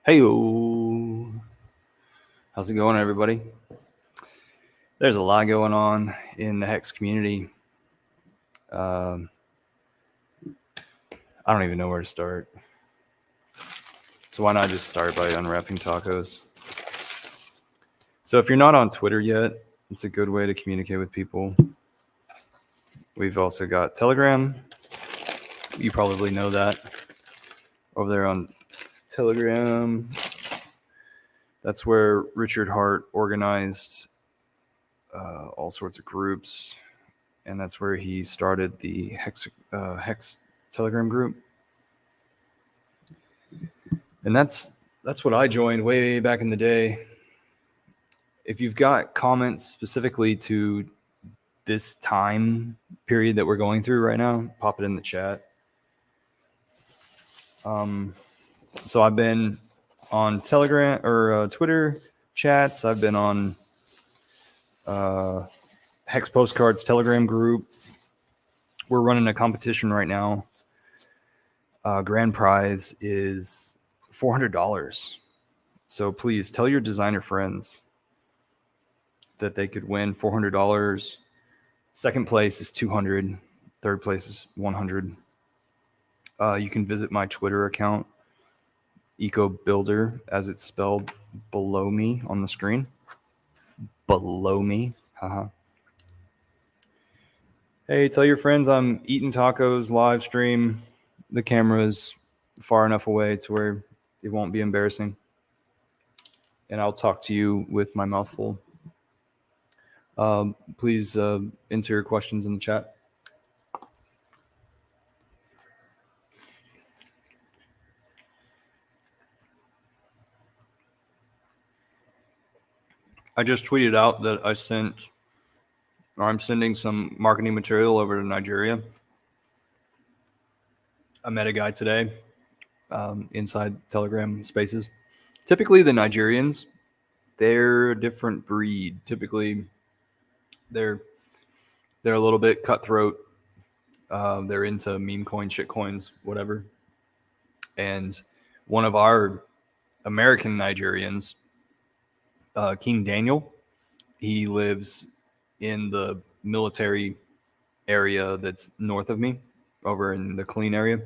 Hey, how's it going, everybody? There's a lot going on in the Hex community. Um, I don't even know where to start. So why not just start by unwrapping tacos? So if you're not on Twitter yet, it's a good way to communicate with people. We've also got Telegram. You probably know that. Over there on Telegram, that's where Richard Hart organized all sorts of groups, and that's where he started the Hex Telegram group. And that's what I joined way back in the day. If you've got comments specifically to this time period that we're going through right now, pop it in the chat. So I've been on Telegram or Twitter chats. I've been on Hex Postcards Telegram group. We're running a competition right now. Grand prize is $400. So please tell your designer friends that they could win $400. Second place is $200. Third place is $100. You can visit my Twitter account, EcoBuilder, as it's spelled below me on the screen. Below me. Haha. Hey, tell your friends I'm eating tacos live stream. The camera's far enough away to where it won't be embarrassing. And I'll talk to you with my mouth full. Please enter your questions in the chat. I just tweeted out that I'm sending some marketing material over to Nigeria. I met a guy today inside Telegram Spaces. Typically, the Nigerians, they're a different breed. Typically, they're a little bit cutthroat. They're into meme coins, shit coins, whatever. And one of our American Nigerians, King Daniel, he lives in the military area that's north of me, over in the clean area.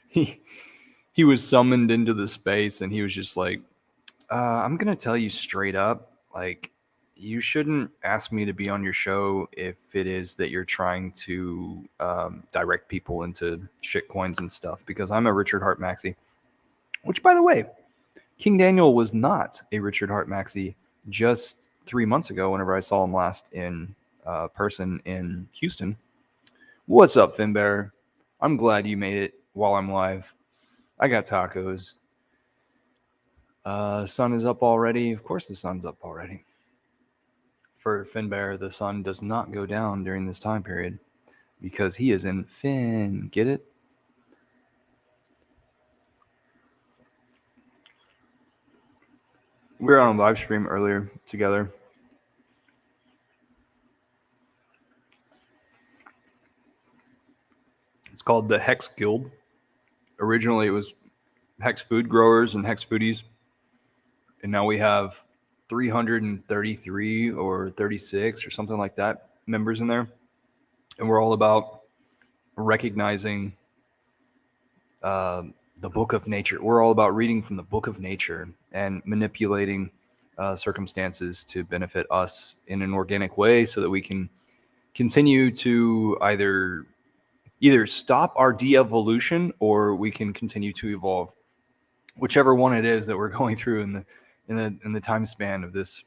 He was summoned into the space, and he was just like, I'm gonna tell you straight up, like, you shouldn't ask me to be on your show if it is that you're trying to direct people into shit coins and stuff, because I'm a Richard Hart maxi. Which, by the way, King Daniel was not a Richard Hart maxi just 3 months ago whenever I saw him last in person in Houston. What's up, Finbear? I'm glad you made it while I'm live. I got tacos. Sun is up already. Of course the sun's up already. For Finbear, the sun does not go down during this time period because he is in Fin. Get it? We were on a live stream earlier together. It's called the Hex Guild. Originally, it was Hex Food Growers and Hex Foodies. And now we have 333 or 36 or something like that members in there. And we're all about recognizing the book of nature. We're all about reading from the book of nature and manipulating circumstances to benefit us in an organic way so that we can continue to either stop our de-evolution or we can continue to evolve, whichever one it is that we're going through in the time span of this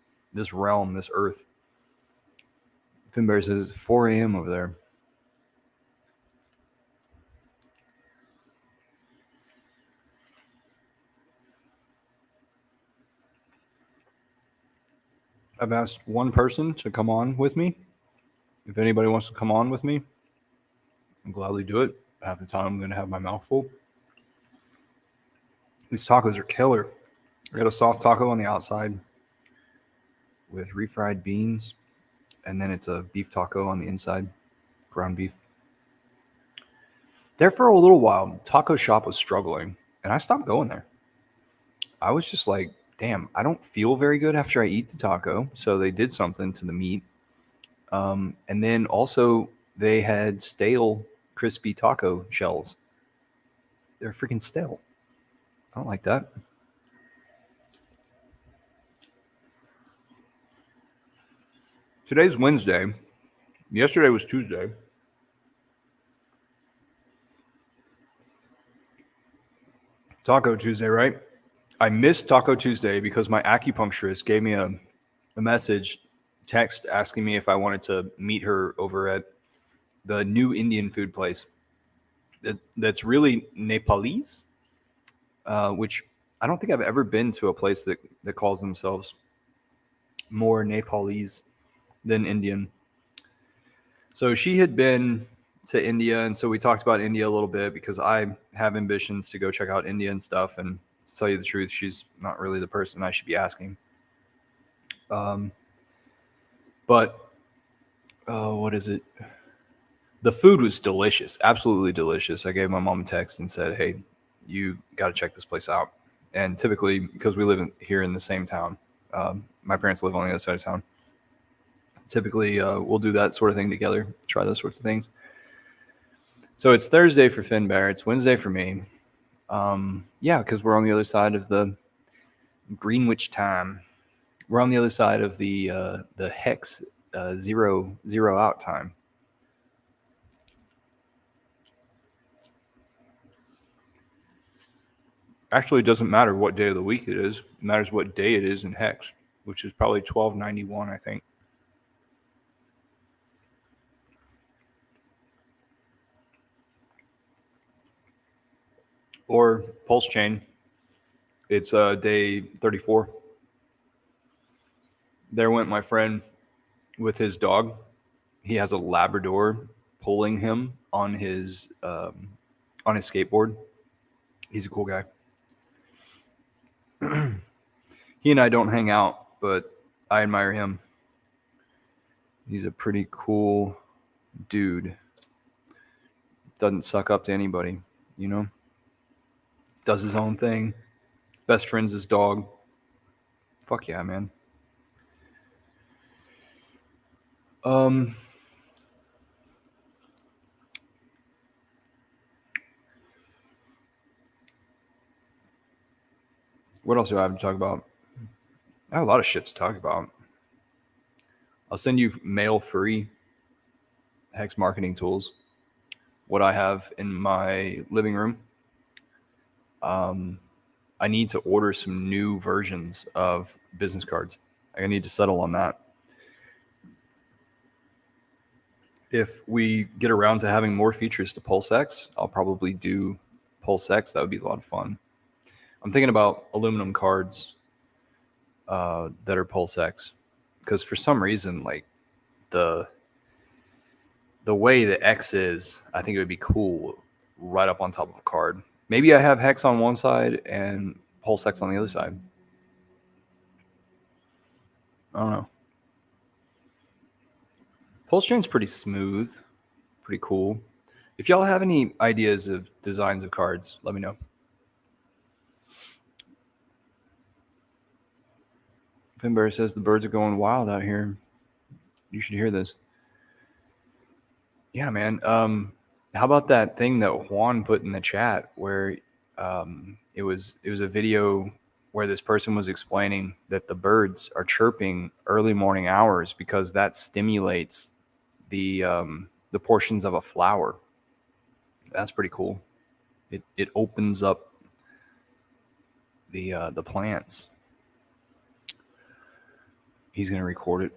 realm, this earth. Finbear says it's 4 a.m. over there. I've asked one person to come on with me. If anybody wants to come on with me, I'll gladly do it. Half the time I'm going to have my mouth full. These tacos are killer. I got a soft taco on the outside with refried beans, and then it's a beef taco on the inside, ground beef. There for a little while, the taco shop was struggling, and I stopped going there. I was just like, damn, I don't feel very good after I eat the taco. So they did something to the meat. And then also they had stale crispy taco shells. They're freaking stale. I don't like that. Today's Wednesday. Yesterday was Tuesday. Taco Tuesday, right? I missed Taco Tuesday because my acupuncturist gave me a message, text asking me if I wanted to meet her over at the new Indian food place that's really Nepalese, which I don't think I've ever been to a place that calls themselves more Nepalese than Indian. So she had been to India, and so we talked about India a little bit because I have ambitions to go check out India and stuff. And to tell you the truth, she's not really the person I should be asking. But what is it? The food was delicious, absolutely delicious. I gave my mom a text and said, "Hey, you got to check this place out." And typically, because we live here in the same town, my parents live on the other side of town. Typically, we'll do that sort of thing together, try those sorts of things. So it's Thursday for Finbar. It's Wednesday for me. Yeah, because we're on the other side of the Greenwich time. We're on the other side of the hex zero out time. Actually, it doesn't matter what day of the week it is. It matters what day it is in hex, which is probably 1291, I think. Or pulse chain. It's day 34. There went my friend with his dog. He has a Labrador pulling him on his skateboard. He's a cool guy. He and I don't hang out, but I admire him. He's a pretty cool dude. Doesn't suck up to anybody, you know? Does his own thing. Best friend's his dog. Fuck yeah, man. Um, what else do I have to talk about? I have a lot of shit to talk about. I'll send you mail free hex marketing tools. What I have in my living room. I need to order some new versions of business cards. I need to settle on that. If we get around to having more features to PulseX, I'll probably do PulseX. That would be a lot of fun. I'm thinking about aluminum cards that are PulseX, because for some reason, like the way the X is, I think it would be cool right up on top of a card. Maybe I have Hex on one side and PulseX on the other side. I don't know. Pulse chain's pretty smooth, pretty cool. If y'all have any ideas of designs of cards, let me know. Finbar says the birds are going wild out here. You should hear this. Yeah, man. How about that thing that Juan put in the chat where it was a video where this person was explaining that the birds are chirping early morning hours because that stimulates the portions of a flower. That's pretty cool. It opens up the plants. He's gonna record it.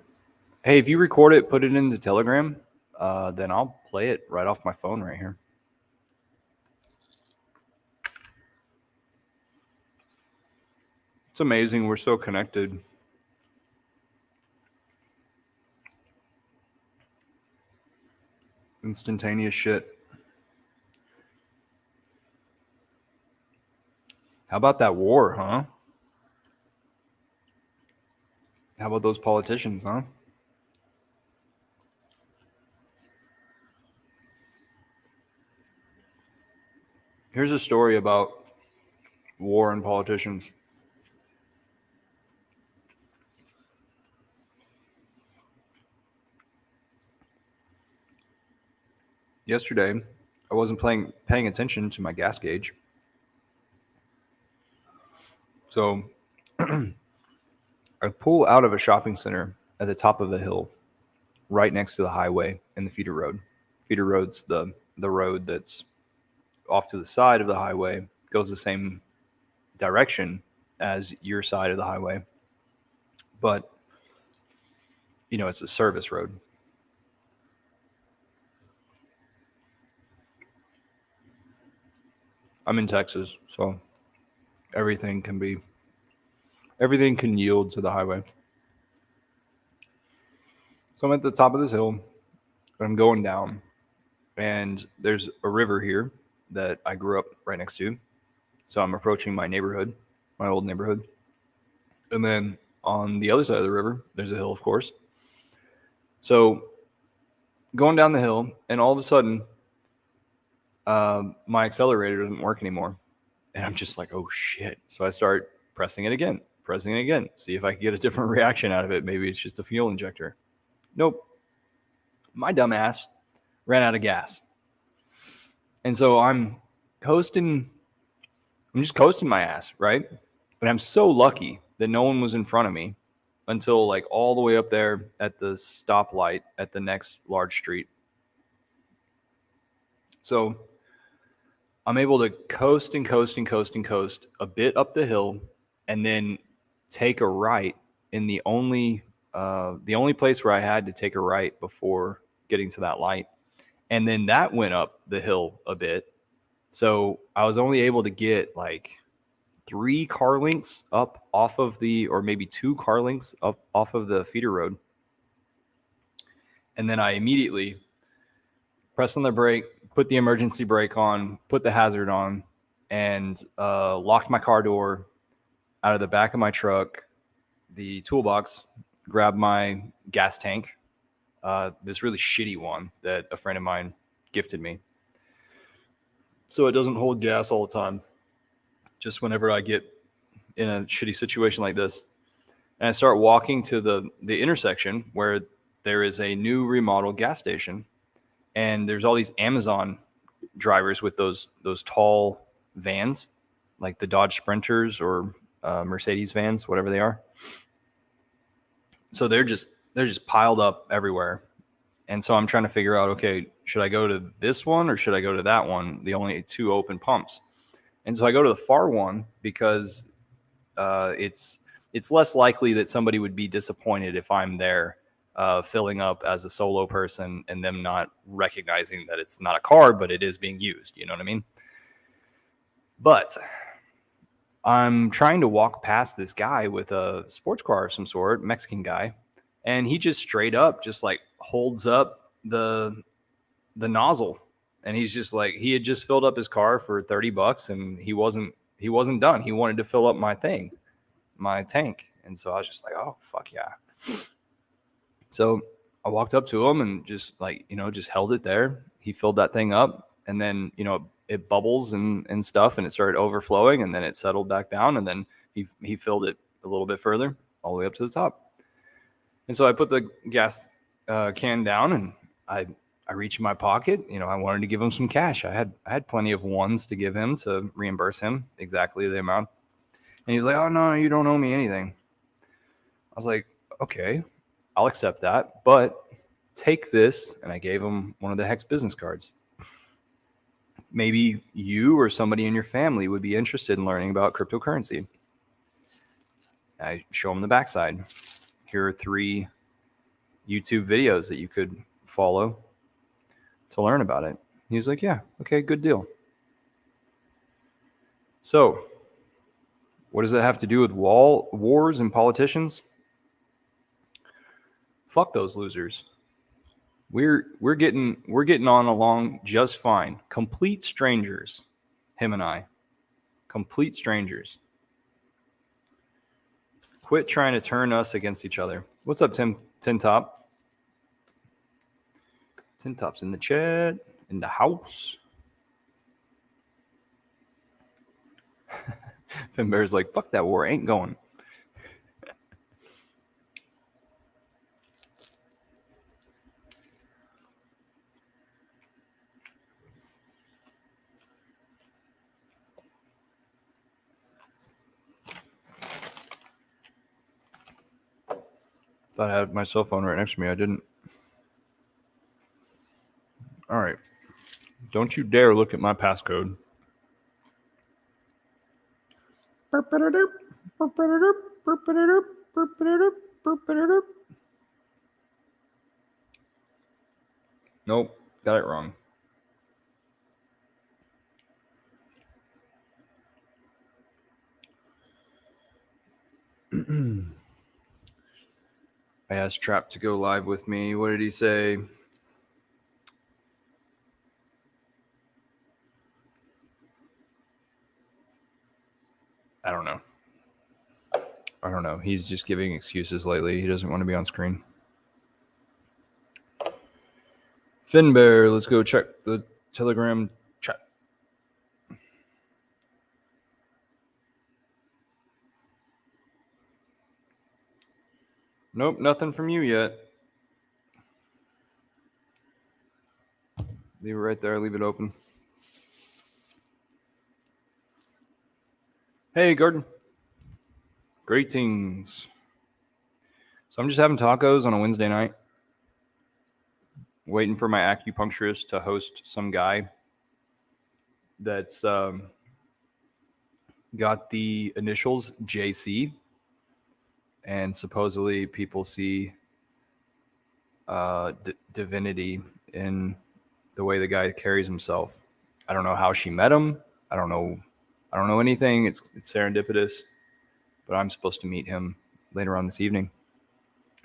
Hey, if you record it, put it into Telegram, then I'll play it right off my phone right here. It's amazing. We're so connected. Instantaneous shit. How about that war, huh? How about those politicians, huh? Here's a story about war and politicians. yesterday I wasn't paying attention to my gas gauge. So I pull out of a shopping center at the top of the hill, right next to the highway and the feeder road. Feeder road's the road that's off to the side of the highway, goes the same direction as your side of the highway, but it's a service road. I'm in Texas, so everything can yield to the highway. So I'm at the top of this hill, and I'm going down, and there's a river here that I grew up right next to. So I'm approaching my neighborhood, my old neighborhood. And then on the other side of the river, there's a hill, of course. So going down the hill, and all of a sudden, my accelerator doesn't work anymore. And I'm just like, oh shit. So I start pressing it again, see if I can get a different reaction out of it. Maybe it's just a fuel injector. Nope. My dumb ass ran out of gas. And so I'm just coasting my ass, right? And I'm so lucky that no one was in front of me until like all the way up there at the stoplight at the next large street. So I'm able to coast a bit up the hill, and then take a right in the only place where I had to take a right before getting to that light. And then that went up the hill a bit. So I was only able to get like 3 car lengths up off of or maybe 2 car lengths up off of the feeder road. And then I immediately pressed on the brake, put the emergency brake on, put the hazard on, and locked my car door out of the back of my truck, the toolbox, grabbed my gas tank, this really shitty one that a friend of mine gifted me. So it doesn't hold gas all the time, just whenever I get in a shitty situation like this. And I start walking to the intersection where there is a new remodeled gas station. And there's all these Amazon drivers with those tall vans, like the Dodge Sprinters or Mercedes vans, whatever they are. So they're just piled up everywhere. And so I'm trying to figure out, okay, should I go to this one or should I go to that one? The only 2 open pumps. And so I go to the far one because it's less likely that somebody would be disappointed if I'm there filling up as a solo person and them not recognizing that it's not a car, but it is being used. You know what I mean? But I'm trying to walk past this guy with a sports car of some sort, Mexican guy, and he just straight up just like holds up the nozzle, and he's just like, he had just filled up his car for $30 and he wasn't done. He wanted to fill up my tank. And so I was just like, oh fuck yeah. So I walked up to him and just like, just held it there. He filled that thing up, and then, it bubbles and stuff, and it started overflowing, and then it settled back down, and then he filled it a little bit further all the way up to the top. And so I put the gas can down, and I reached in my pocket. I wanted to give him some cash. I had plenty of ones to give him to reimburse him exactly the amount. And he's like, oh no, you don't owe me anything. I was like, okay, I'll accept that, but take this. And I gave him one of the Hex business cards. Maybe you or somebody in your family would be interested in learning about cryptocurrency. I show him the backside. Here are 3 YouTube videos that you could follow to learn about it. He was like, yeah, okay, good deal. So what does that have to do with wars and politicians? Fuck those losers. We're getting on along just fine. Complete strangers, him and I. Complete strangers. Quit trying to turn us against each other. What's up, Tin Top? Tin Top's in the chat, in the house. Finbear's like, fuck that war, ain't going. Thought I had my cell phone right next to me. I didn't. All right. Don't you dare look at my passcode. Nope, got it wrong. I asked Trap to go live with me. What did he say? I don't know. He's just giving excuses lately. He doesn't want to be on screen. Finbear, let's go check the Telegram chat. Nope, nothing from you yet. Leave it right there. Leave it open. Hey, Gordon. Greetings. So I'm just having tacos on a Wednesday night, waiting for my acupuncturist to host some guy that's got the initials JC, and supposedly people see divinity in the way the guy carries himself. I don't know how she met him. I don't know anything. It's serendipitous, but I'm supposed to meet him later on this evening.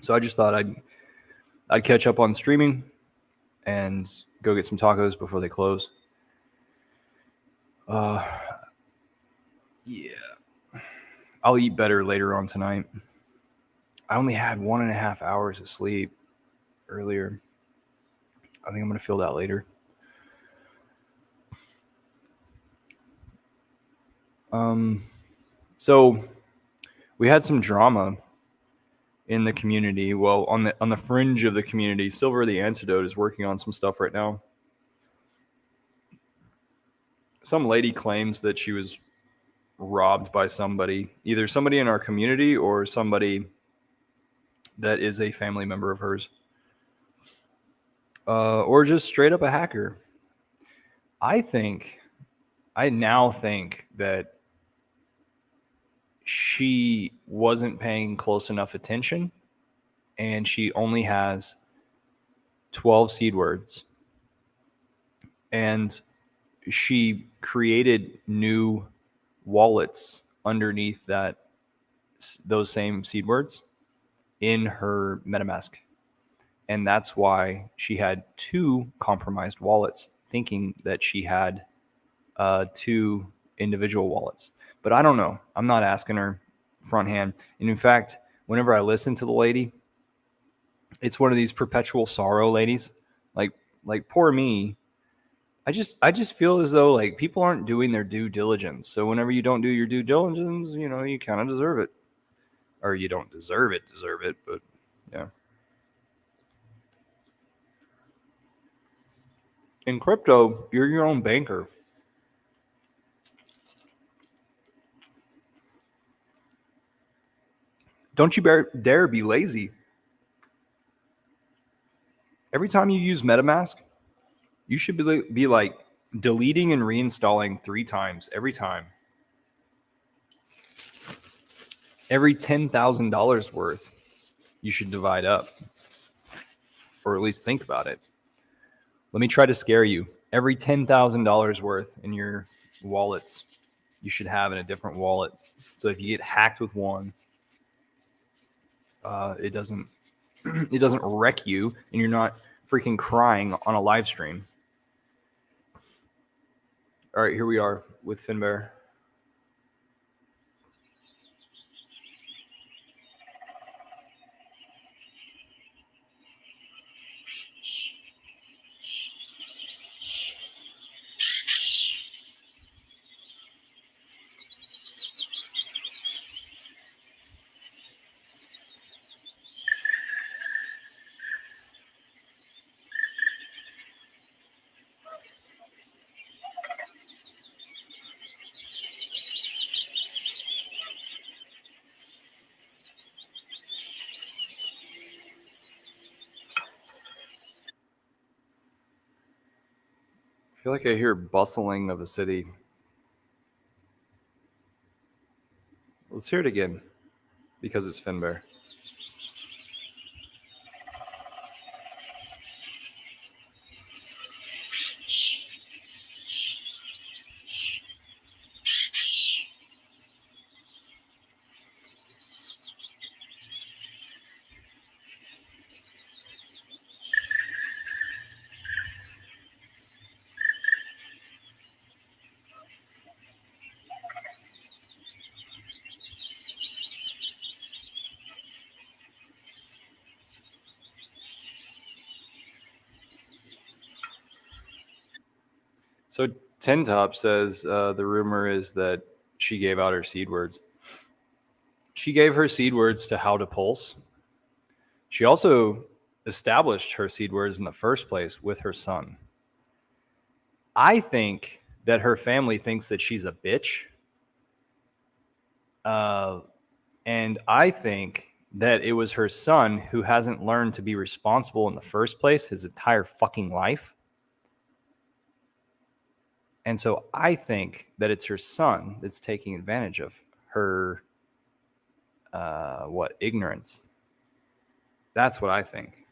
So I just thought I'd catch up on streaming and go get some tacos before they close. Yeah. I'll eat better later on tonight. I only had 1.5 hours of sleep earlier. I think I'm going to feel that later. So we had some drama in the community. Well, on the fringe of the community. Silver the Antidote is working on some stuff right now. Some lady claims that she was robbed by somebody, either somebody in our community or somebody that is a family member of hers, or just straight up a hacker. I now think that she wasn't paying close enough attention, and she only has 12 seed words, and she created new wallets underneath those same seed words in her MetaMask. And that's why she had 2 compromised wallets, thinking that she had 2 individual wallets. But I don't know. I'm not asking her front hand. And in fact, whenever I listen to the lady, it's one of these perpetual sorrow ladies. Like poor me. I just feel as though like people aren't doing their due diligence. So whenever you don't do your due diligence, you kind of deserve it. Or you don't deserve it, but yeah. In crypto, you're your own banker. Don't you dare be lazy. Every time you use MetaMask, you should be like deleting and reinstalling 3 times every time. Every $10,000 worth, you should divide up, or at least think about it. Let me try to scare you. Every $10,000 worth in your wallets, you should have in a different wallet. So if you get hacked with one, it doesn't wreck you, and you're not freaking crying on a live stream. All right, here we are with Finbear. feel like I hear bustling of a city. Let's hear it again, because it's Finbear. So Tin Top says the rumor is that she gave out her seed words. She gave her seed words to How to Pulse. She also established her seed words in the first place with her son. I think that her family thinks that she's a bitch. And I think that it was her son who hasn't learned to be responsible in the first place his entire fucking life. And so I think that it's her son that's taking advantage of her, ignorance. That's what I think.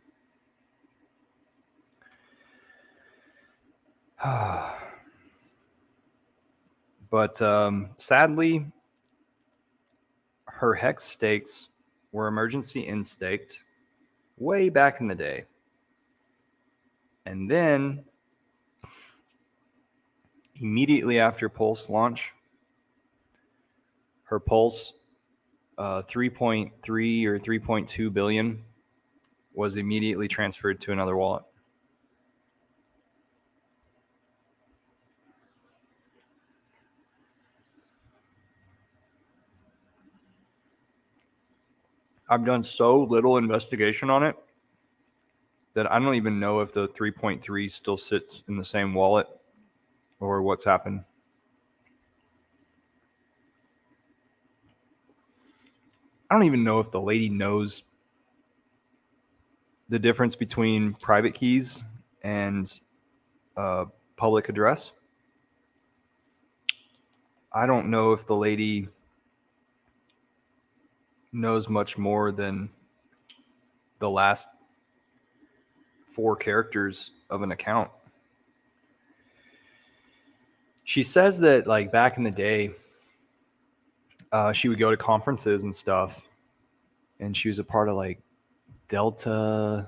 But sadly, her hex stakes were emergency instaked way back in the day. And then, immediately after Pulse launch, her Pulse 3.3 or 3.2 billion was immediately transferred to another wallet. I've done so little investigation on it that I don't even know if the 3.3 still sits in the same wallet or what's happened. I don't even know if the lady knows the difference between private keys and public address. I don't know if the lady knows much more than the last 4 characters of an account. She says that, like, back in the day, she would go to conferences and stuff, and she was a part of like Delta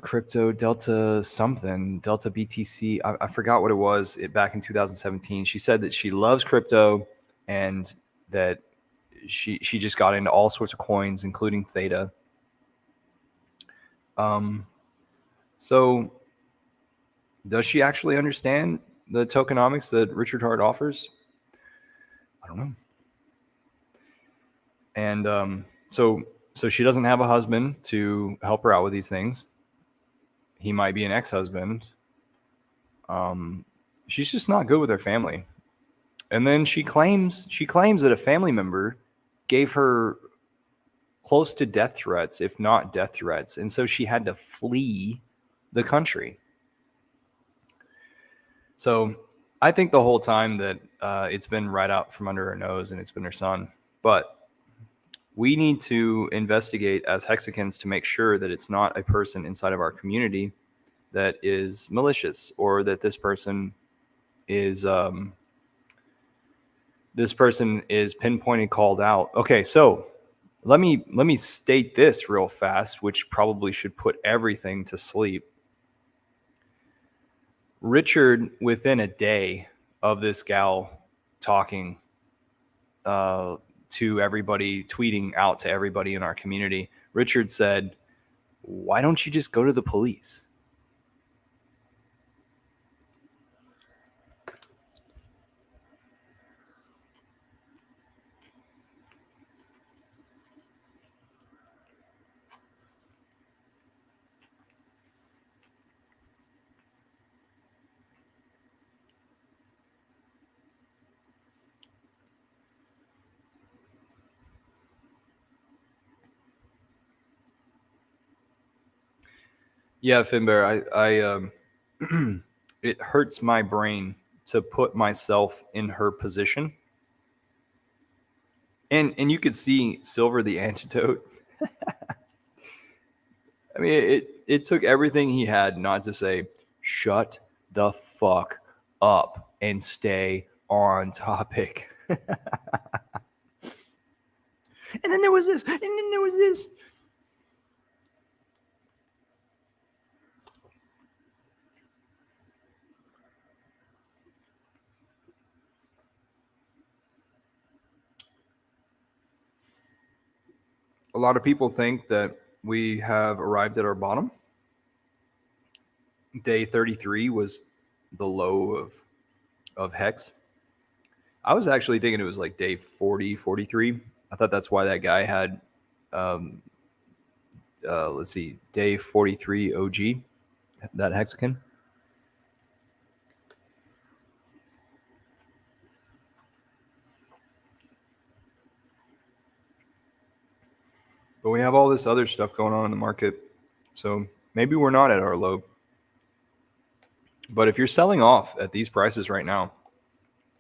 Crypto, Delta something, Delta BTC. I forgot what it was back in 2017. She said that she loves crypto and that she just got into all sorts of coins, including Theta. So does she actually understand the tokenomics that Richard Hart offers? I don't know. And so she doesn't have a husband to help her out with these things. He might be an ex-husband. She's just not good with her family. And then she claims that a family member gave her close to death threats, if not death threats. And so she had to flee the country. So I think the whole time that it's been right out from under her nose and it's been her son. But we need to investigate as Hexicans to make sure that it's not a person inside of our community that is malicious, or that this person is pinpointed, called out. Okay, so let me state this real fast, which probably should put everything to sleep. Richard, within a day of this gal talking to everybody, tweeting out to everybody in our community, Richard said, "Why don't you just go to the police?" Yeah, Finbear, I it hurts my brain to put myself in her position. And you could see Silver the Antidote. I mean, it took everything he had not to say, shut the fuck up and stay on topic. And then there was this, and then there was this. A lot of people think that we have arrived at our bottom. Day 33 was the low of Hex. I was actually thinking it was like day 40, 43. I thought that's why that guy had, let's see, day 43 OG, that hexagon. But we have all this other stuff going on in the market. So maybe we're not at our low. But if you're selling off at these prices right now,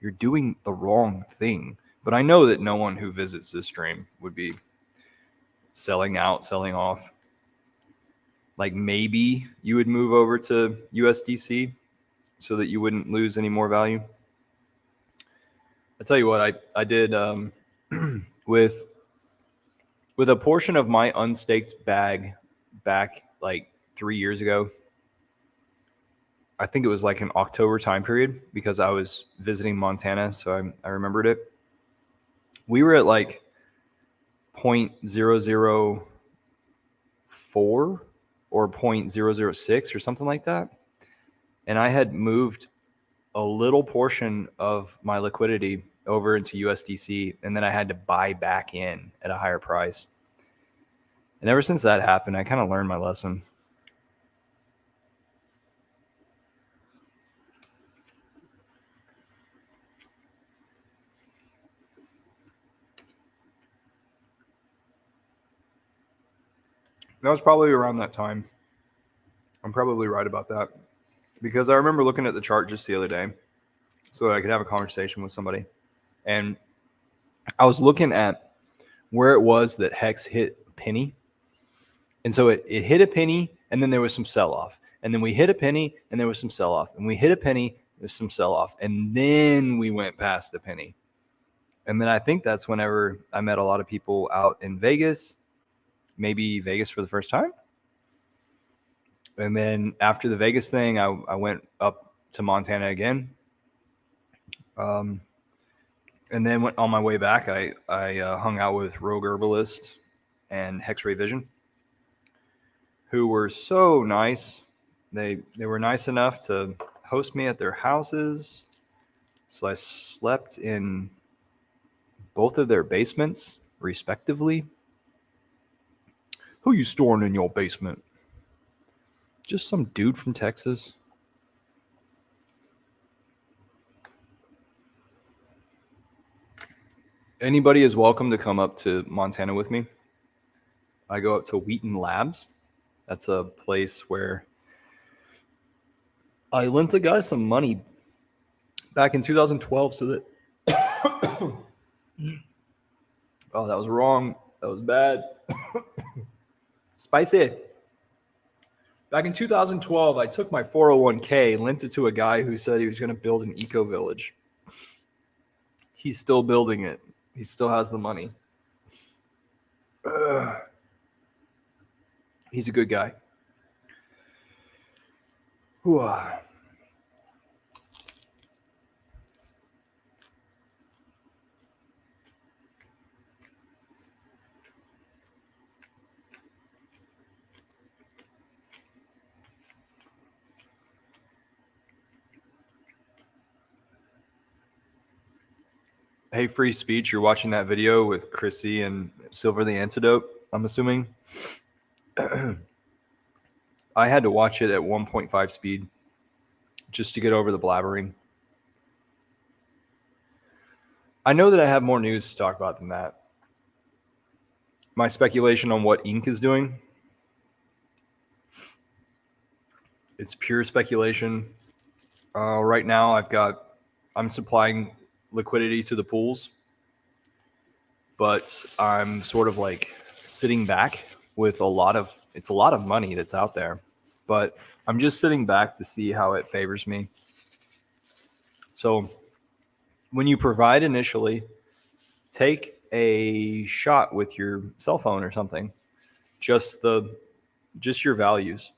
you're doing the wrong thing. But I know that no one who visits this stream would be selling out, selling off. Like maybe you would move over to USDC so that you wouldn't lose any more value. I tell you what, I did with a portion of my unstaked bag back like 3 years ago. I think it was like an October time period because I was visiting Montana, so I remembered it. We were at like 0.004 or 0.006 or something like that. And I had moved a little portion of my liquidity over into USDC, and then I had to buy back in at a higher price. And ever since that happened, I kind of learned my lesson. That was probably around that time. I'm probably right about that. Because I remember looking at the chart just the other day so that I could have a conversation with somebody. And I was looking at where it was that Hex hit a penny. And so it hit a penny, and then there was some sell-off. And then we hit a penny, and there was some sell-off. And we hit a penny, there's some sell-off. And then we went past the penny. And then I think that's whenever I met a lot of people out in Vegas, maybe Vegas for the first time. And then after the Vegas thing, I went up to Montana again. And then on my way back, I hung out with Rogue Herbalist and Hexray Vision, who were so nice. They were nice enough to host me at their houses. So I slept in both of their basements, respectively. Who you storing in your basement? Just some dude from Texas. Anybody is welcome to come up to Montana with me. I go up to Wheaton Labs. That's a place where I lent a guy some money back in 2012 so that... Oh, that was wrong. That was bad. Spicy. Back in 2012, I took my 401k, lent it to a guy who said he was going to build an eco village. He's still building it. He still has the money. He's a good guy. Hey, Free Speech, you're watching that video with Chrissy and Silver the Antidote, I'm assuming. I had to watch it at 1.5 speed just to get over the blabbering. I know that I have more news to talk about than that. My speculation on what Ink is doing. It's pure speculation. Right now, I'm supplying liquidity to the pools, but I'm sort of like sitting back with it's a lot of money that's out there, but I'm just sitting back to see how it favors me. So when you provide initially, take a shot with your cell phone or something, just the just your values.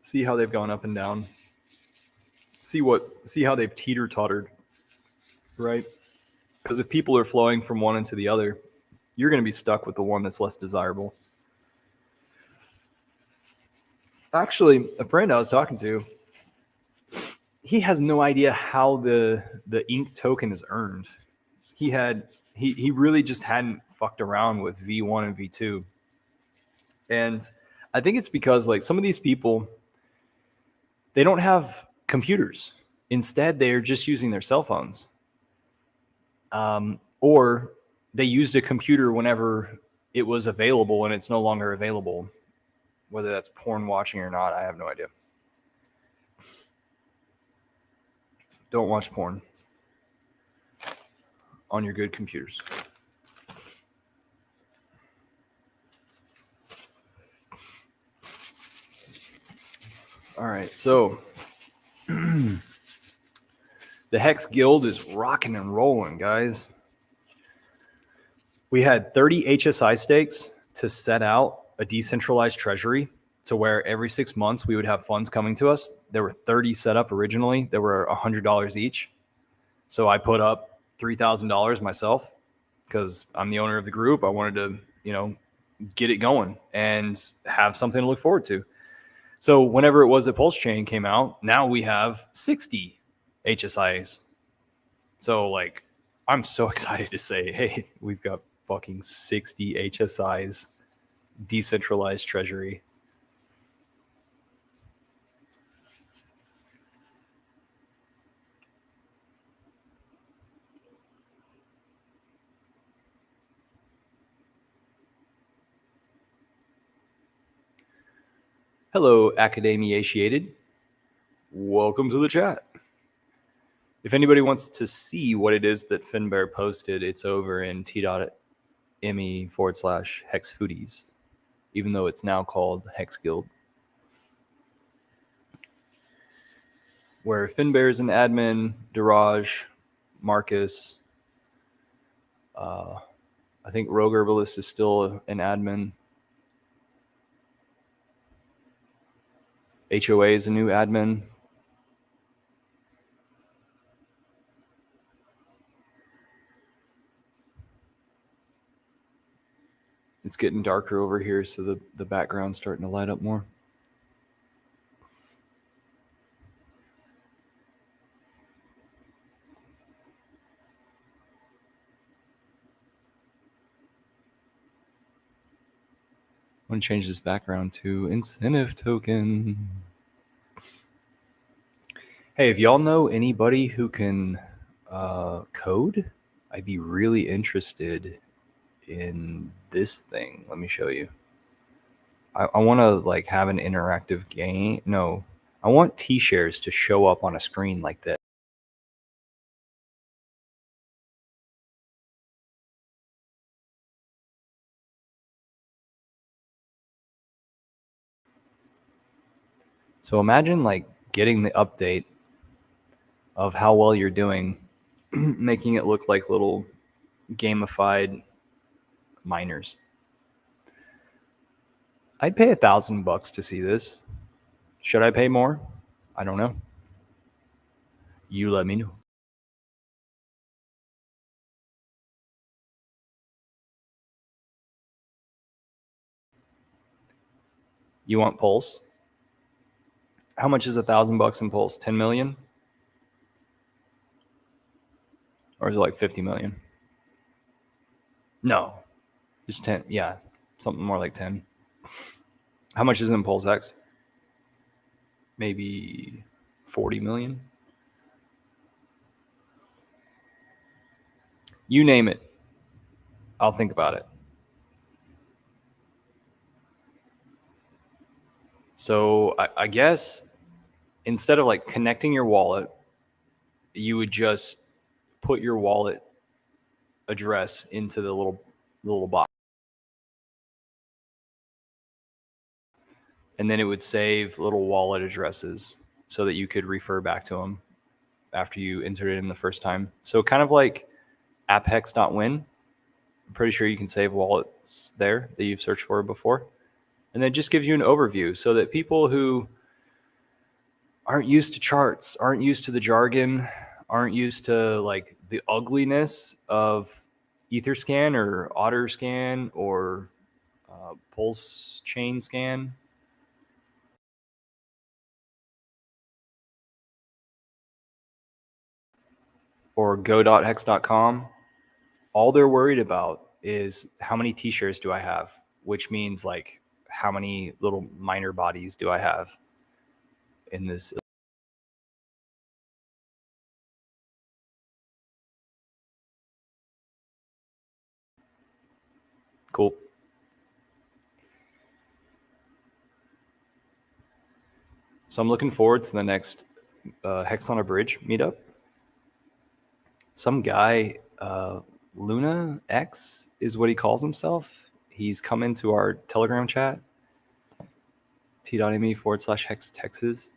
See how they've gone up and down. See how they've teeter tottered, right? Because if people are flowing from one into the other, you're going to be stuck with the one that's less desirable. Actually, a friend I was talking to, he has no idea how the ink token is earned. He really just hadn't fucked around with V1 and V2. And I think it's because like some of these people, they don't have computers. Instead, they're just using their cell phones. Or they used a computer whenever it was available and it's no longer available. Whether that's porn watching or not, I have no idea. Don't watch porn on your good computers. All right, so the Hex Guild is rocking and rolling, guys. We had 30 HSI stakes to set out a decentralized treasury to where every 6 months we would have funds coming to us. There were 30 set up originally. There were $100 each. So I put up $3,000 myself because I'm the owner of the group. I wanted to, get it going and have something to look forward to. So whenever it was that Pulse Chain came out, now we have 60 HSIs. So like, I'm so excited to say, hey, we've got fucking 60 HSIs, decentralized treasury. Hello, Academiated. Welcome to the chat. If anybody wants to see what it is that Finbear posted, it's over in t.me/Hex Foodies, even though it's now called Hex Guild. Where Finbear is an admin, Daraj, Marcus, I think Rogue Herbalist is still an admin. HOA is a new admin. It's getting darker over here, so the background's starting to light up more. I'm going to change this background to incentive token. Hey, if y'all know anybody who can code, I'd be really interested in this thing. Let me show you. I want to like have an interactive game. No, I want T-shares to show up on a screen like this. So imagine like getting the update of how well you're doing, making it look like little gamified miners. I'd pay $1,000 to see this. Should I pay more? I don't know. You let me know. You want Pulse? How much is $1,000 in Pulse? 10 million? Or is it like 50 million? No, it's 10. Yeah, something more like 10. How much is in Pulse X? Maybe 40 million? You name it. I'll think about it. So I guess instead of like connecting your wallet, you would just put your wallet address into the little box, and then it would save little wallet addresses so that you could refer back to them after you entered it in the first time. So kind of like apphex.win. I'm pretty sure you can save wallets there that you've searched for before. And then it just gives you an overview so that people who aren't used to charts, aren't used to the jargon, aren't used to like the ugliness of Etherscan or OtterScan or Pulse Chain Scan or go.hex.com, all they're worried about is how many t-shirts do I have, which means like how many little minor bodies do I have in this. Cool. So I'm looking forward to the next Hex on a Bridge meetup. Some guy, Luna X is what he calls himself. He's come into our Telegram chat, t.me/Hex Texas.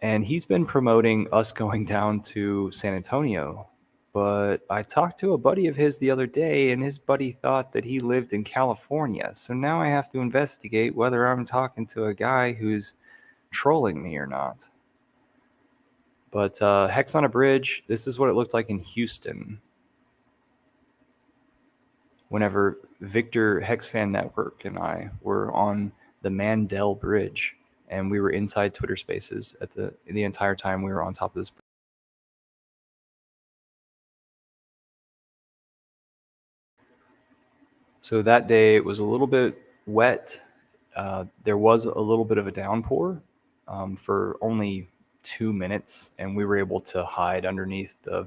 And he's been promoting us going down to San Antonio. But I talked to a buddy of his the other day, and his buddy thought that he lived in California. So now I have to investigate whether I'm talking to a guy who's trolling me or not. But Hex on a Bridge, this is what it looked like in Houston. Whenever Victor Hex Fan Network and I were on the Mandel Bridge, and we were inside Twitter Spaces at the entire time we were on top of this bridge. So that day it was a little bit wet. There was a little bit of a downpour for only 2 minutes, and we were able to hide underneath the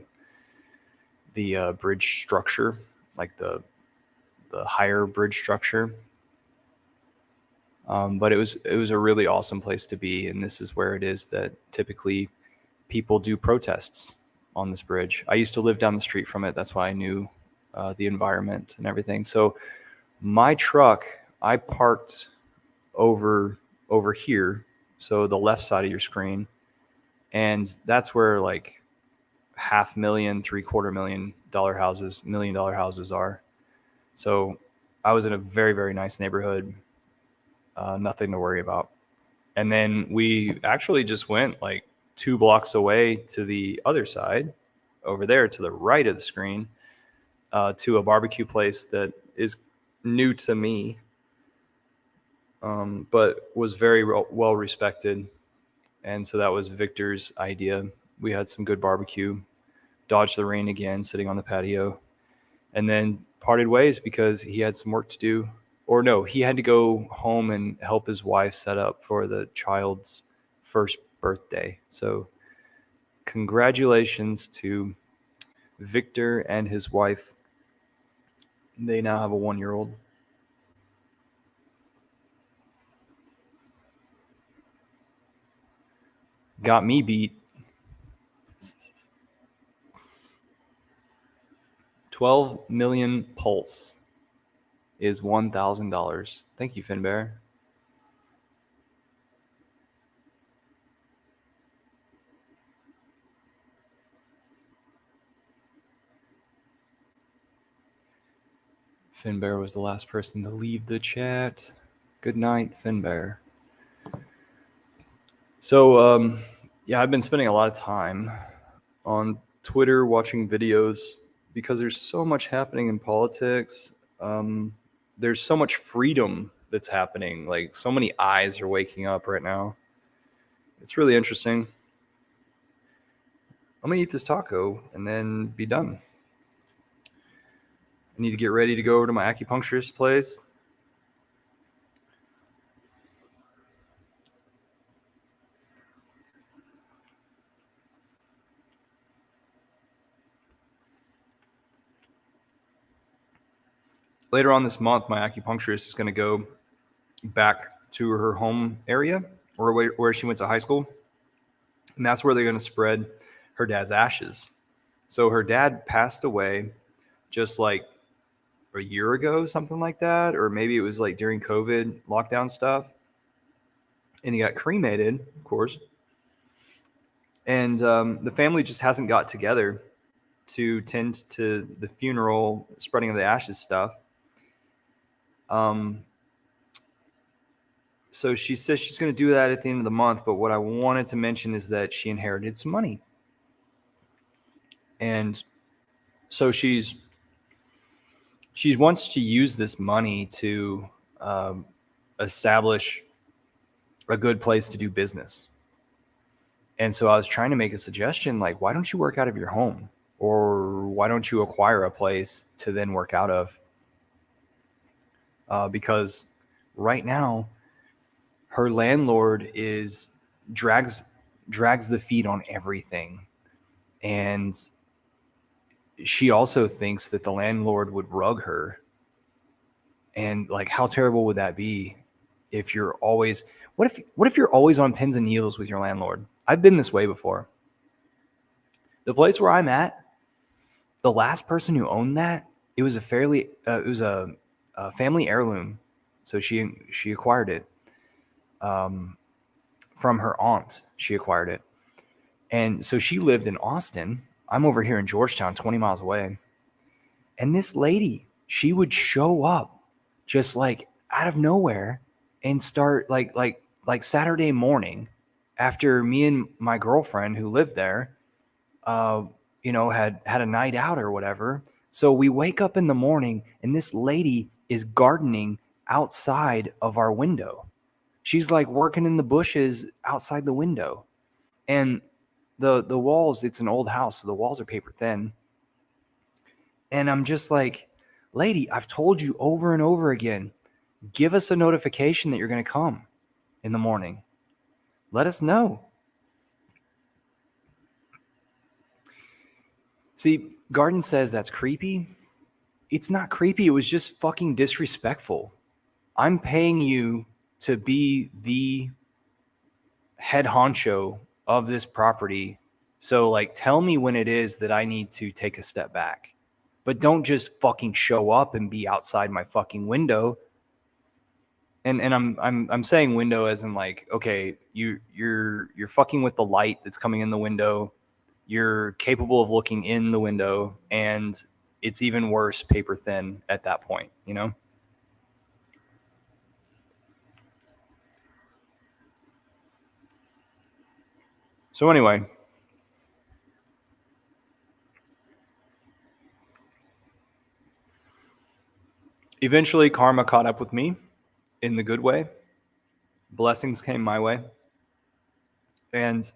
bridge structure, like the higher bridge structure. But it was a really awesome place to be, and this is where it is that typically people do protests on this bridge. I used to live down the street from it. That's why I knew the environment and everything. So my truck, I parked over here, so the left side of your screen, and that's where like $500,000, $750,000 houses, $1 million houses are. So I was in a very, very nice neighborhood, nothing to worry about. And then we actually just went like 2 blocks away to the other side, over there to the right of the screen, to a barbecue place that is new to me, but was very well respected. And so that was Victor's idea. We had some good barbecue, dodged the rain again, sitting on the patio, and then parted ways because he had some work to do. Or no, he had to go home and help his wife set up for the child's first birthday. So congratulations to Victor and his wife. They now have a 1-year-old. Got me beat. 12 million pulse is $1,000. Thank you, Finbear. Finbear was the last person to leave the chat. Good night, Finbear. So, yeah, I've been spending a lot of time on Twitter watching videos because there's so much happening in politics. There's so much freedom that's happening. Like, so many eyes are waking up right now. It's really interesting. I'm going to eat this taco and then be done. I need to get ready to go over to my acupuncturist place. Later on this month, my acupuncturist is going to go back to her home area, or where she went to high school. And that's where they're going to spread her dad's ashes. So her dad passed away just like a year ago, something like that, or maybe it was like during COVID lockdown stuff. And he got cremated, of course. And the family just hasn't got together to tend to the funeral, spreading of the ashes stuff. So she says she's going to do that at the end of the month. But what I wanted to mention is that she inherited some money. And so she wants to use this money to establish a good place to do business. And so I was trying to make a suggestion, like, why don't you work out of your home? Or why don't you acquire a place to then work out of? Because right now, her landlord drags the feet on everything. And she also thinks that the landlord would rug her. And like, how terrible would that be if you're always, what if you're always on pins and needles with your landlord? I've been this way before. The place where I'm at, the last person who owned that, it was a family heirloom. So she acquired it from her aunt. She acquired it. And so she lived in Austin. I'm over here in Georgetown, 20 miles away. And this lady, she would show up just like out of nowhere and start like Saturday morning after me and my girlfriend who lived there, had a night out or whatever. So we wake up in the morning and this lady is gardening outside of our window. She's like working in the bushes outside the window. And the walls, it's an old house, so the walls are paper thin. And I'm just like, lady, I've told you over and over again, give us a notification that you're going to come in the morning. Let us know. See, Garden says that's creepy. It's not creepy. It was just fucking disrespectful. I'm paying you to be the head honcho of this property. So like, tell me when it is that I need to take a step back. But don't just fucking show up and be outside my fucking window. And I'm saying window as in like, okay, you're fucking with the light that's coming in the window. You're capable of looking in the window, and it's even worse, paper thin at that point, you know? So anyway, eventually karma caught up with me in the good way. Blessings came my way. And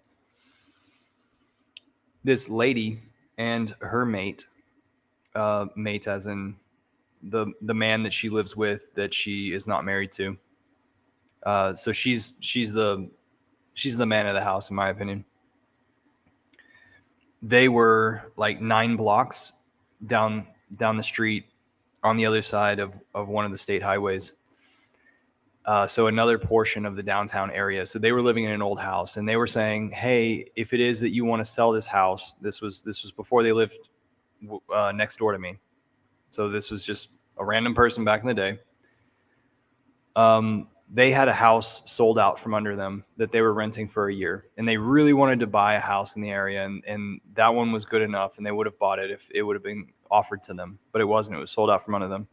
this lady and her mate as in the man that she lives with that she is not married to. So she's the man of the house, in my opinion. They were like 9 blocks down the street on the other side of one of the state highways. So another portion of the downtown area. So they were living in an old house, and they were saying, "Hey, if it is that you want to sell this house," this was before they lived next door to me. So this was just a random person back in the day. They had a house sold out from under them that they were renting for a year, and they really wanted to buy a house in the area, and that one was good enough, and they would have bought it if it would have been offered to them, but it wasn't. It was sold out from under them.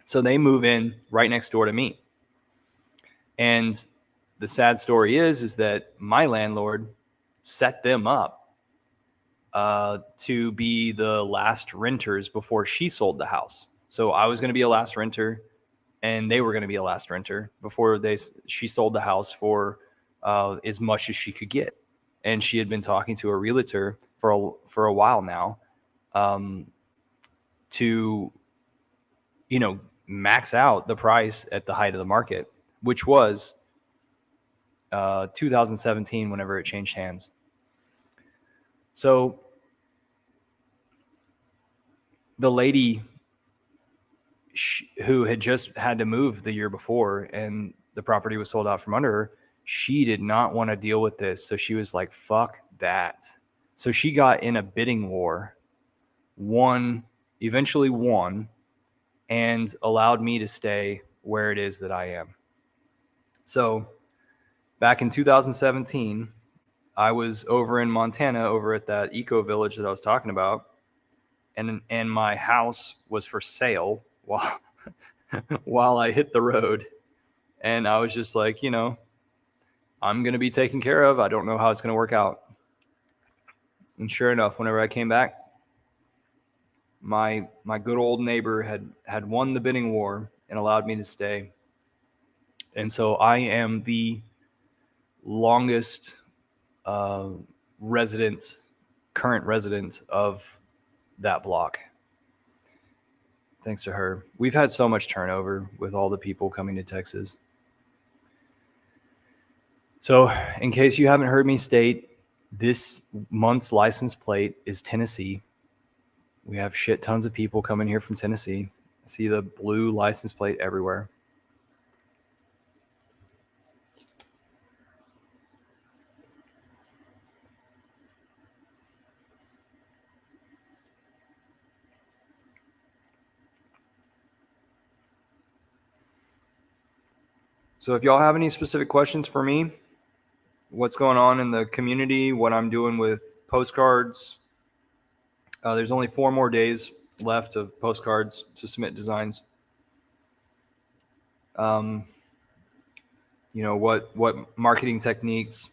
So they move in right next door to me. And the sad story is that my landlord set them up to be the last renters before she sold the house. So I was going to be a last renter, and they were going to be a last renter before she sold the house for as much as she could get. And she had been talking to a realtor for a while now to, max out the price at the height of the market, which was 2017 whenever it changed hands. So the lady who had just had to move the year before, and the property was sold out from under her. She did not want to deal with this. So she was like, fuck that. So she got in a bidding war, eventually won, and allowed me to stay where it is that I am. So back in 2017, I was over in Montana, over at that eco village that I was talking about, and my house was for sale while I hit the road. And I was just like, I'm going to be taken care of. I don't know how it's going to work out. And sure enough, whenever I came back, my good old neighbor had won the bidding war and allowed me to stay. And so I am the longest current resident of that block. Thanks to her. We've had so much turnover with all the people coming to Texas. So in case you haven't heard me state, this month's license plate is Tennessee. We have shit tons of people coming here from Tennessee. I see the blue license plate everywhere. So if y'all have any specific questions for me, what's going on in the community, what I'm doing with postcards, there's only 4 more days left of postcards to submit designs. What marketing techniques.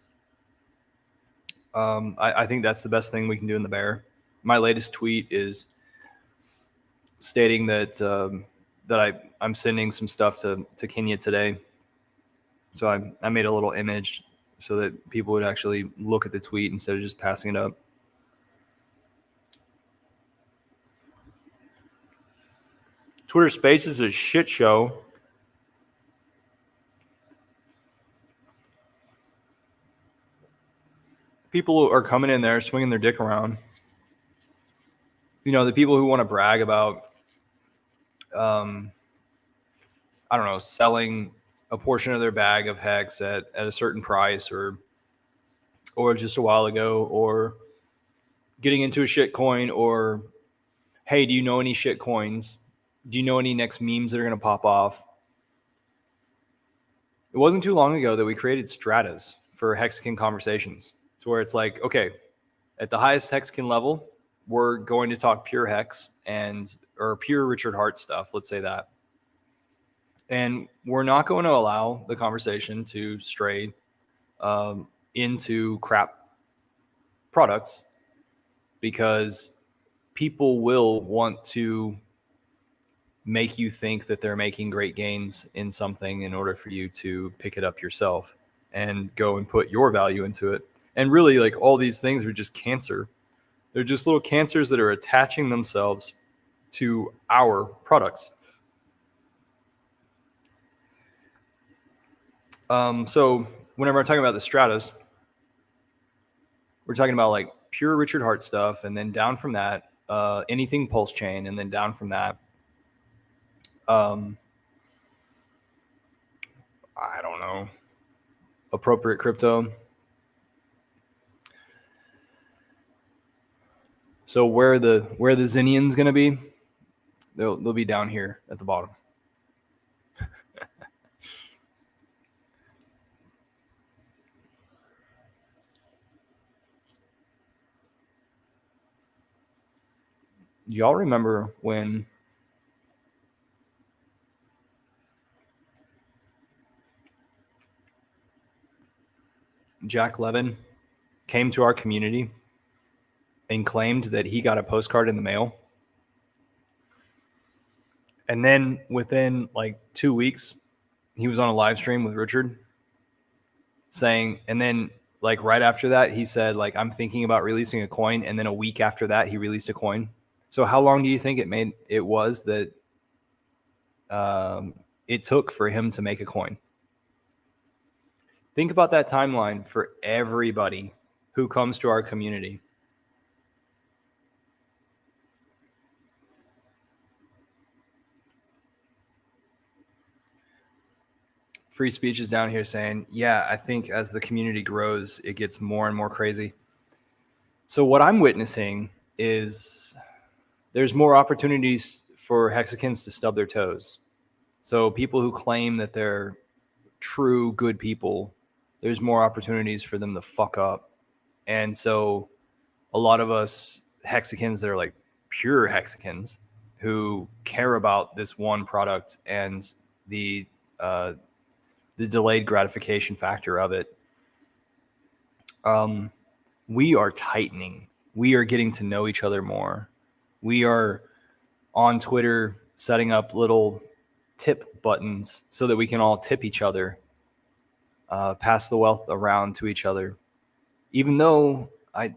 I think that's the best thing we can do in the bear. My latest tweet is stating that I'm sending some stuff to Kenya today. So I made a little image so that people would actually look at the tweet instead of just passing it up. Twitter Spaces is a shit show. People are coming in there swinging their dick around. The people who want to brag about, I don't know, selling a portion of their bag of hex at a certain price, or just a while ago, or getting into a shit coin, or hey, do you know any shit coins? Do you know any next memes that are going to pop off? It wasn't too long ago that we created stratas for Hexagon conversations, to where it's like, okay, at the highest Hexagon level, we're going to talk pure hex or pure Richard Hart stuff. Let's say that. And we're not going to allow the conversation to stray into crap products, because people will want to make you think that they're making great gains in something in order for you to pick it up yourself and go and put your value into it. And really, like, all these things are just cancer. They're just little cancers that are attaching themselves to our products. So whenever I'm talking about the stratas, we're talking about like pure Richard Hart stuff, and then down from that, anything pulse chain, and then down from that, I don't know, appropriate crypto. So where the Zinian's gonna be, they'll be down here at the bottom. Do y'all remember when Jack Levin came to our community and claimed that he got a postcard in the mail? And then within like 2 weeks, he was on a live stream with Richard saying, and then like right after that, he said, like, I'm thinking about releasing a coin. And then a week after that, he released a coin. So how long do you think it was that it took for him to make a coin? Think about that timeline for everybody who comes to our community. Free speech is down here saying, yeah, I think as the community grows, it gets more and more crazy. So what I'm witnessing is there's more opportunities for hexagons to stub their toes. So people who claim that they're true good people, there's more opportunities for them to fuck up. And so a lot of us hexagons that are like pure hexagons who care about this one product and the delayed gratification factor of it, we are tightening. We are getting to know each other more. We are on Twitter setting up little tip buttons so that we can all tip each other, pass the wealth around to each other. Even though I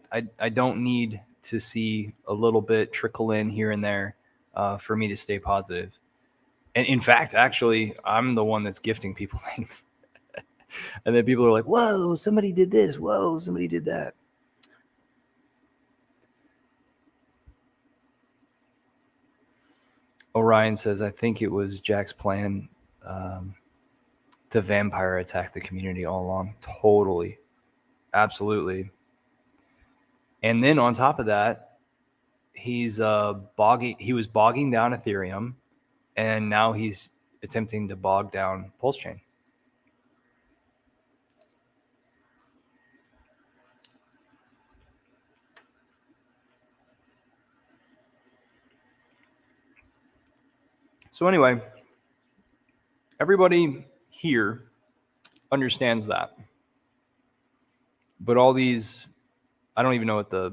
don't need to see a little bit trickle in here and there for me to stay positive. And in fact, actually, I'm the one that's gifting people things. And then people are like, whoa, somebody did this. Whoa, somebody did that. Orion says, I think it was Jack's plan to vampire attack the community all along. Totally. Absolutely. And then on top of that, he was bogging down Ethereum, and now he's attempting to bog down Pulse Chain. So anyway, everybody here understands that. But all these, I don't even know what the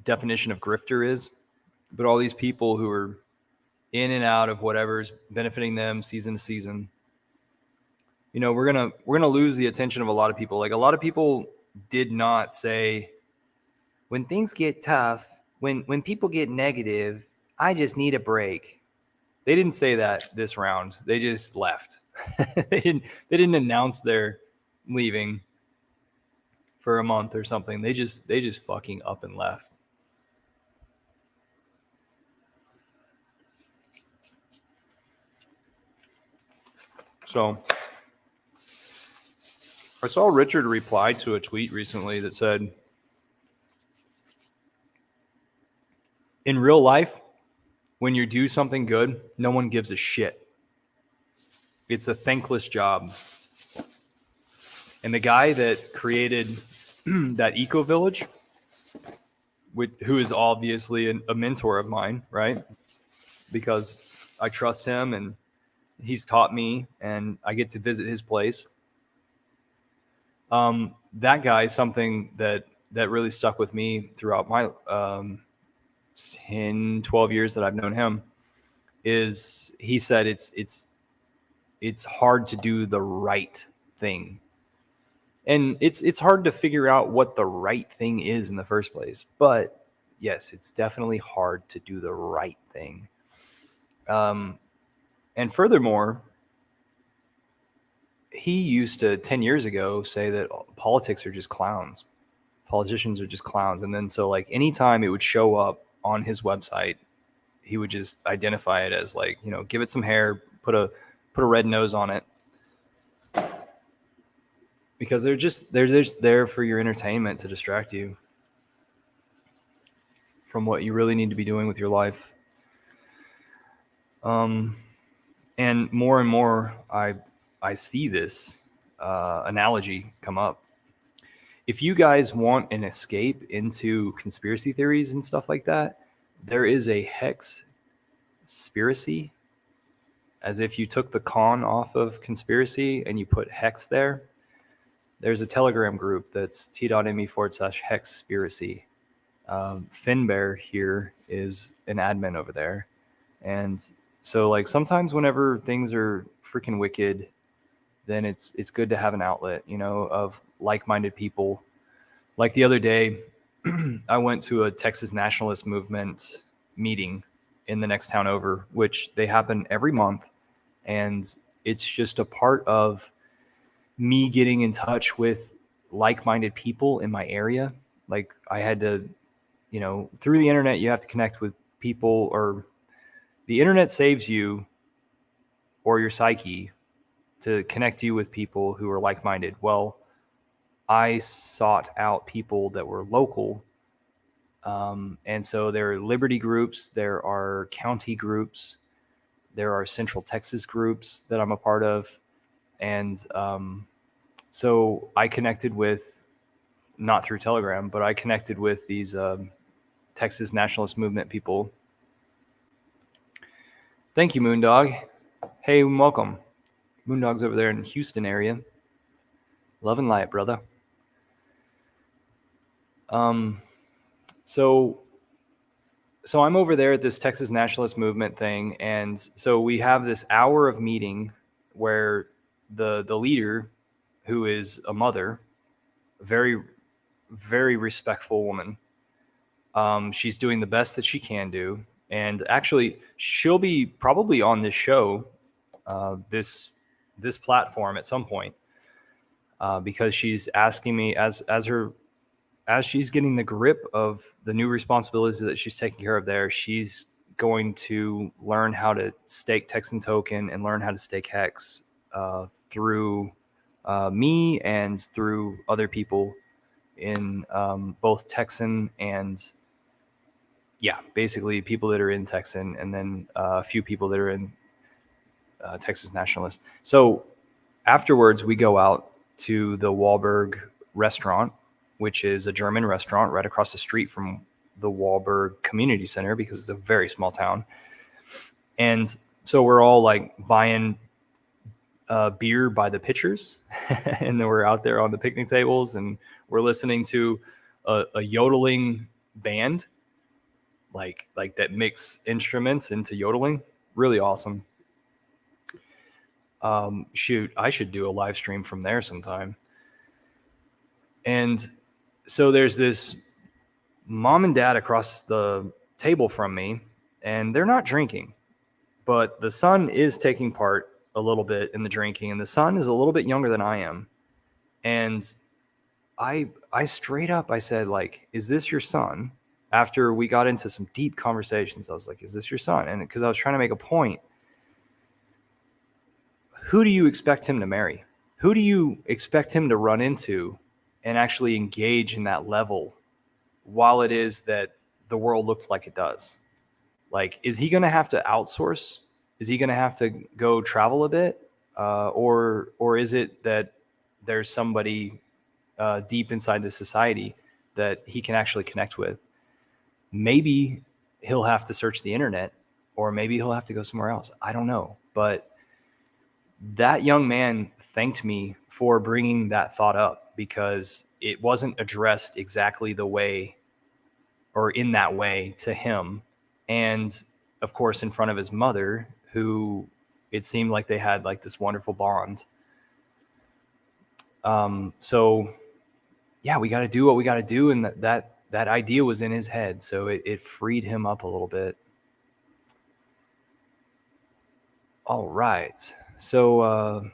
definition of grifter is, but all these people who are in and out of whatever's benefiting them season to season, you know, we're gonna lose the attention of a lot of people. Like a lot of people did not say, when things get tough, when people get negative, I just need a break. They didn't say that this round. They just left. They didn't announce their leaving for a month or something. They just fucking up and left. So I saw Richard reply to a tweet recently that said, in real life, when you do something good, no one gives a shit. It's a thankless job. And the guy that created that eco village, who is obviously a mentor of mine, right? Because I trust him and he's taught me and I get to visit his place. That guy, something that really stuck with me throughout my 10, 12 years that I've known him is he said it's hard to do the right thing. And it's hard to figure out what the right thing is in the first place. But yes, it's definitely hard to do the right thing. And furthermore, he used to 10 years ago say that politics are just clowns. Politicians are just clowns. And then so like anytime it would show up on his website, he would just identify it as like, you know, give it some hair, put a red nose on it. Because they're just there for your entertainment to distract you from what you really need to be doing with your life. And more I see this analogy come up. If you guys want an escape into conspiracy theories and stuff like that, there is a hex conspiracy, as if you took the con off of conspiracy and you put hex there. There's a Telegram group that's t.me/hexspiracy. Finbear here is an admin over there. And so like sometimes whenever things are freaking wicked, then it's good to have an outlet, you know, of like-minded people. Like the other day, I went to a Texas Nationalist Movement meeting in the next town over, which they happen every month. And it's just a part of me getting in touch with like-minded people in my area. Like I had to, you know, through the internet, you have to connect with people, or the internet saves you or your psyche, to connect you with people who are like-minded. Well, I sought out people that were local. And so there are Liberty groups, there are county groups, there are Central Texas groups that I'm a part of. And so I connected with, not through Telegram, but I connected with these Texas Nationalist Movement people. Thank you, Moondog. Hey, welcome. Moondog's over there in Houston area. Love and light, brother. So I'm over there at this Texas Nationalist Movement thing, and so we have this hour of meeting where the leader, who is a mother, a very, very respectful woman, she's doing the best that she can do, and actually she'll be probably on this show, this platform at some point, because she's asking me as she's getting the grip of the new responsibilities that she's taking care of there, she's going to learn how to stake Texan token and learn how to stake Hex through me and through other people in both Texan and, yeah, basically people that are in Texan, and then a few people that are in Texas Nationalist. So afterwards, we go out to the Wahlberg restaurant, which is a German restaurant right across the street from the Wahlberg Community Center, because it's a very small town. And so we're all like buying beer by the pitchers, and then we're out there on the picnic tables, and we're listening to a yodeling band, like that mix instruments into yodeling. Really awesome. Shoot, I should do a live stream from there sometime. And so there's this mom and dad across the table from me, and they're not drinking, but the son is taking part a little bit in the drinking, and the son is a little bit younger than I am. And I straight up, I said, like, is this your son? After we got into some deep conversations, I was like, is this your son? And because I was trying to make a point, who do you expect him to marry? Who do you expect him to run into and actually engage in that level while it is that the world looks like it does? Like, is he going to have to outsource? Is he going to have to go travel a bit? Or is it that there's somebody deep inside the society that he can actually connect with? Maybe he'll have to search the internet, or maybe he'll have to go somewhere else. I don't know. But that young man thanked me for bringing that thought up, because it wasn't addressed exactly the way, or in that way, to him. And of course, in front of his mother, who it seemed like they had like this wonderful bond. So yeah, we got to do what we got to do. And that idea was in his head. So it freed him up a little bit. All right. So,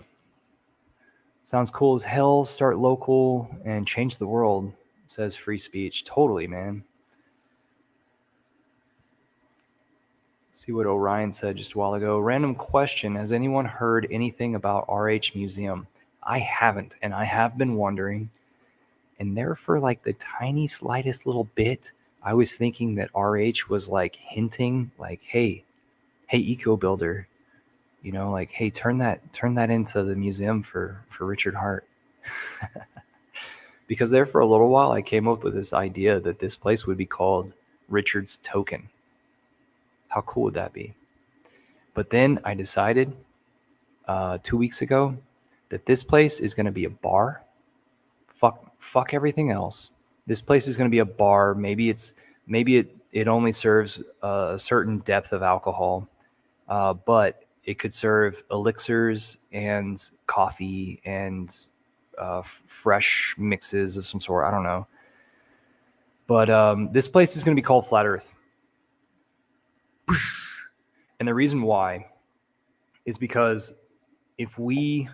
sounds cool as hell. Start local and change the world, says Free Speech. Totally, man. Let's see what Orion said just a while ago. Random question. Has anyone heard anything about RH Museum? I haven't, and I have been wondering. And there, for like the tiny, slightest little bit, I was thinking that RH was like hinting, like, hey, Eco Builder, you know, like, hey, turn that into the museum for Richard Hart. Because there, for a little while, I came up with this idea that this place would be called Richard's Token. How cool would that be? But then I decided 2 weeks ago that this place is going to be a bar. Fuck everything else. This place is going to be a bar. Maybe it only serves a certain depth of alcohol, but it could serve elixirs and coffee and fresh mixes of some sort. I don't know. But this place is going to be called Flat Earth. And the reason why is because if we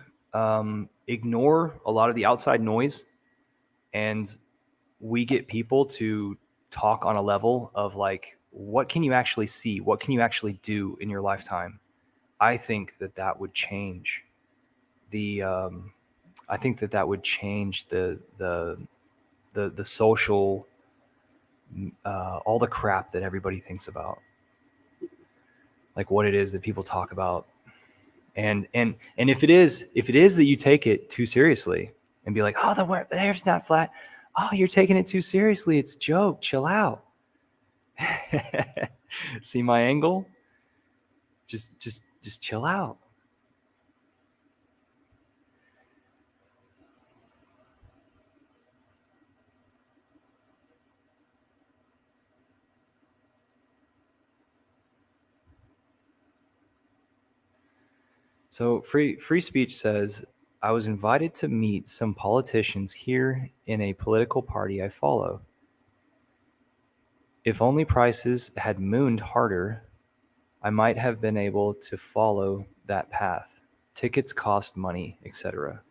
ignore a lot of the outside noise and we get people to talk on a level of like, what can you actually see? What can you actually do in your lifetime? I think that would change I think that would change the social, all the crap that everybody thinks about, like what it is that people talk about. And if it is that you take it too seriously and be like, oh, the Earth's not flat. Oh, you're taking it too seriously. It's a joke. Chill out. See my angle? Just chill out. So free speech says, I was invited to meet some politicians here in a political party I follow. If only prices had mooned harder, I might have been able to follow that path. Tickets cost money, etc.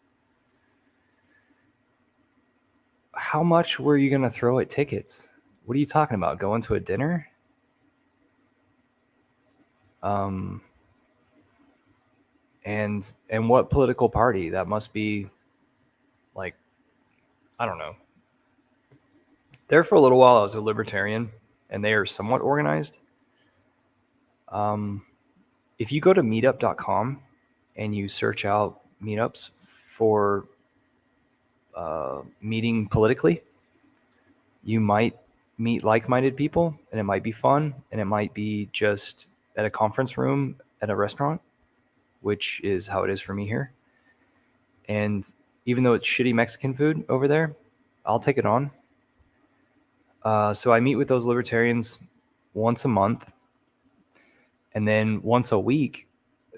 How much were you going to throw at tickets? What are you talking about? Going to a dinner? And what political party? That must be like, I don't know. There for a little while, I was a libertarian, and they are somewhat organized. If you go to meetup.com and you search out meetups for meeting politically, you might meet like-minded people, and it might be fun, and it might be just at a conference room at a restaurant, which is how it is for me here. And even though it's shitty Mexican food over there, I'll take it on. So I meet with those libertarians once a month, and then once a week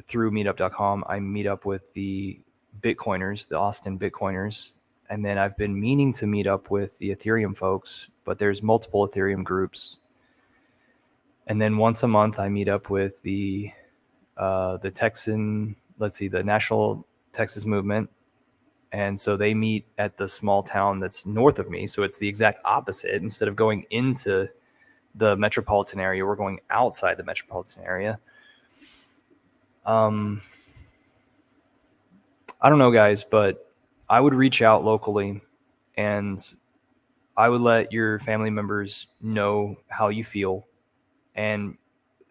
through meetup.com, I meet up with the Bitcoiners, the Austin Bitcoiners. And then I've been meaning to meet up with the Ethereum folks, but there's multiple Ethereum groups. And then once a month, I meet up with the National Texas Movement. And so they meet at the small town that's north of me. So it's the exact opposite. Instead of going into the metropolitan area, we're going outside the metropolitan area. I don't know, guys, but I would reach out locally, and I would let your family members know how you feel, and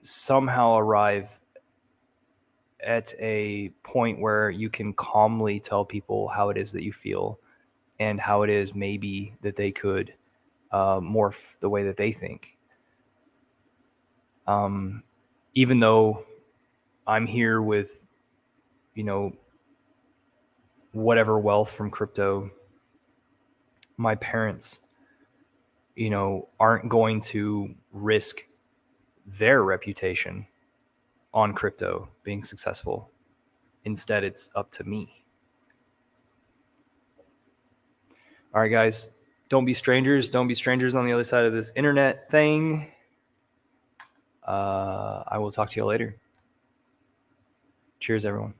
somehow arrive at a point where you can calmly tell people how it is that you feel, and how it is maybe that they could morph the way that they think. Even though I'm here with, whatever wealth from crypto, my parents, aren't going to risk their reputation on crypto being successful. Instead, it's up to me. All right, guys, don't be strangers. Don't be strangers on the other side of this internet thing. I will talk to you later. Cheers, everyone.